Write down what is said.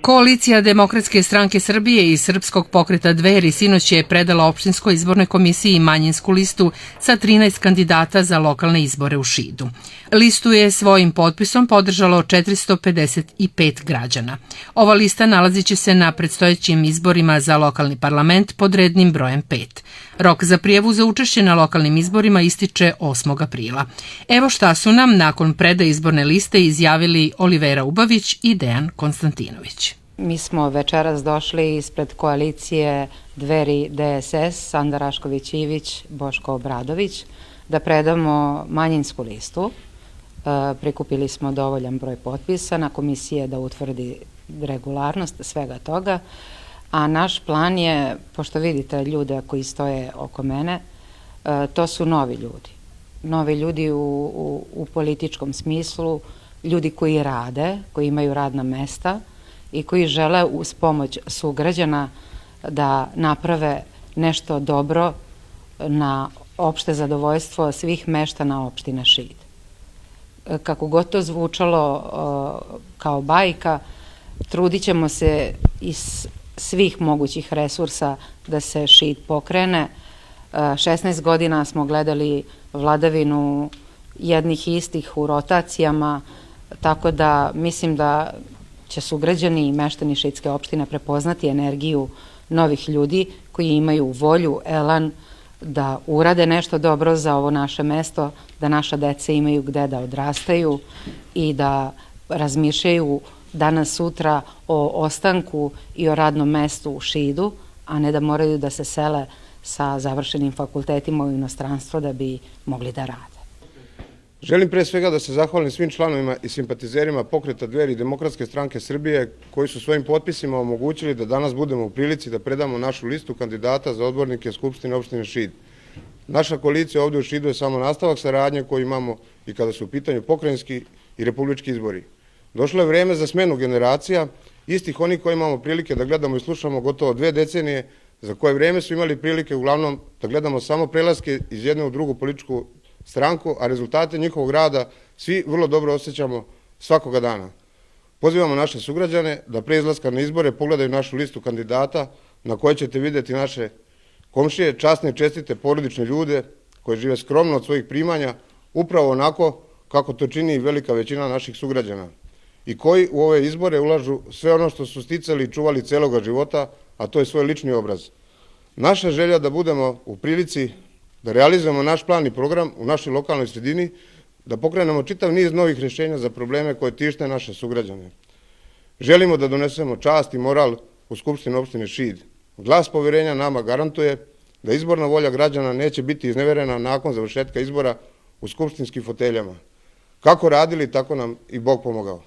Koalicija Demokratske stranke Srbije i Srpskog pokreta Dveri sinoć je predala opštinskoj izbornoj komisiji manjinsku listu sa 13 kandidata za lokalne izbore u Šidu. Listu je svojim potpisom podržalo 455 građana. Ova lista nalazit će se na predstojećim izborima za lokalni parlament pod rednim brojem 5. Rok za prijavu za učešće na lokalnim izborima ističe 8. aprila. Evo šta su nam nakon predaje izborne liste izjavili Olivera Ubavić i Dejan Konstantinović. Mi smo večeras došli ispred koalicije Dveri DSS, Sanda Rašković-Ivić, Boško Obradović, da predamo manjinsku listu. Prikupili smo dovoljan broj potpisa na komisije da utvrdi regularnost svega toga, a naš plan je, pošto vidite ljude koji stoje oko mene, to su novi ljudi. Novi ljudi u političkom smislu, ljudi koji rade, koji imaju radna mesta i koji žele uz pomoć sugrađana da naprave nešto dobro na opšte zadovoljstvo svih meštana opštine Šid. Kako god to zvučalo kao bajka, trudit ćemo se iz svih mogućih resursa da se Šid pokrene. 16 godina smo gledali vladavinu jednih istih u rotacijama, tako da mislim da će sugrađani i meštani šidske opštine prepoznati energiju novih ljudi koji imaju volju, elan da urade nešto dobro za ovo naše mesto, da naša deca imaju gde da odrastaju i da razmišljaju danas sutra o ostanku i o radnom mestu u Šidu, a ne da moraju da se sele sa završenim fakultetima u inostranstvo da bi mogli da rade. Želim pre svega da se zahvalim svim članovima i simpatizerima pokreta Dveri i Demokratske stranke Srbije koji su svojim potpisima omogućili da danas budemo u prilici da predamo našu listu kandidata za odbornike Skupštine opštine Šid. Naša koalicija ovde u Šidu je samo nastavak saradnje koju imamo i kada su u pitanju pokrajinski i republički izbori. Došlo je vreme za smenu generacija, istih onih koji imamo prilike da gledamo i slušamo gotovo 2 decenije, za koje vreme su imali prilike uglavnom da gledamo samo prelaske iz jedne u drugu političku stranku, a rezultate njihovog rada svi vrlo dobro osjećamo svakoga dana. Pozivamo naše sugrađane da pre izlaska na izbore pogledaju našu listu kandidata na kojoj ćete vidjeti naše komšije, časne i čestite porodične ljude koji žive skromno od svojih primanja, upravo onako kako to čini i velika većina naših sugrađana i koji u ove izbore ulažu sve ono što su sticali i čuvali celoga života, a to je svoj lični obraz. Naša želja da budemo u prilici da realizujemo naš plan i program u našoj lokalnoj sredini, da pokrenemo čitav niz novih rješenja za probleme koje tište naše sugrađane. Želimo da donesemo čast i moral u Skupštini opštine Šid. Glas poverenja nama garantuje da izborna volja građana neće biti izneverena nakon završetka izbora u skupštinskim foteljama. Kako radili, tako nam i Bog pomogao.